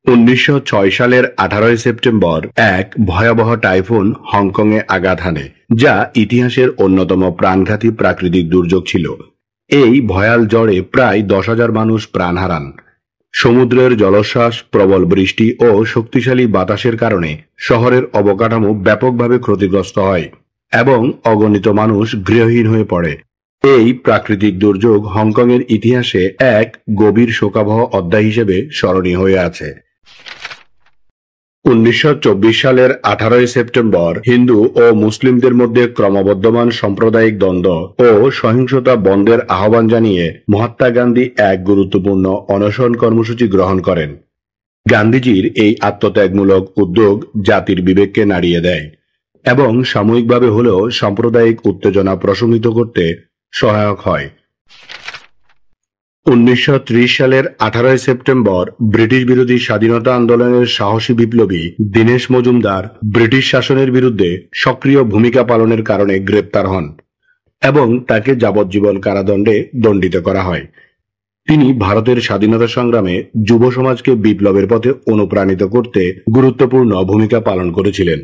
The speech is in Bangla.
1906 সালের 18 সেপ্টেম্বর এক ভয়াবহ টাইফুন হংকংয়ে আঘাত হানে, যা ইতিহাসের অন্যতম প্রাণঘাতী প্রাকৃতিক দুর্যোগ ছিল। এই ভয়াল ঝড়ে প্রায় 10,000 মানুষ প্রাণ হারান। সমুদ্রের জলোচ্ছ্বাস, প্রবল বৃষ্টি ও শক্তিশালী বাতাসের কারণে শহরের অবকাঠামো ব্যাপকভাবে ক্ষতিগ্রস্ত হয় এবং অগণিত মানুষ গৃহহীন হয়ে পড়ে। এই প্রাকৃতিক দুর্যোগ হংকংয়ের ইতিহাসে এক গভীর শোকাবহ অধ্যায় হিসেবে স্মরণীয় হয়ে আছে। 1924 সালের 18 সেপ্টেম্বর হিন্দু ও মুসলিমদের মধ্যে ক্রমবর্ধমান সাম্প্রদায়িক দ্বন্দ্ব ও সহিংসতা বন্ধের আহ্বান জানিয়ে মহাত্মা গান্ধী এক গুরুত্বপূর্ণ অনশন কর্মসূচি গ্রহণ করেন। গান্ধীজির এই আত্মত্যাগমূলক উদ্যোগ জাতির বিবেককে নাড়িয়ে দেয় এবং সাময়িকভাবে হলেও সাম্প্রদায়িক উত্তেজনা প্রশমিত করতে সহায়ক হয়। 1930 সালের 18 সেপ্টেম্বর ব্রিটিশ বিরোধী স্বাধীনতা আন্দোলনের সাহসী বিপ্লবী দীনেশ মজুমদার ব্রিটিশ শাসনের বিরুদ্ধে সক্রিয় ভূমিকা পালনের কারণে গ্রেপ্তার হন এবং তাকে যাবজ্জীবন কারাদণ্ডে দণ্ডিত করা হয়। তিনি ভারতের স্বাধীনতা সংগ্রামে যুব সমাজকে বিপ্লবের পথে অনুপ্রাণিত করতে গুরুত্বপূর্ণ ভূমিকা পালন করেছিলেন।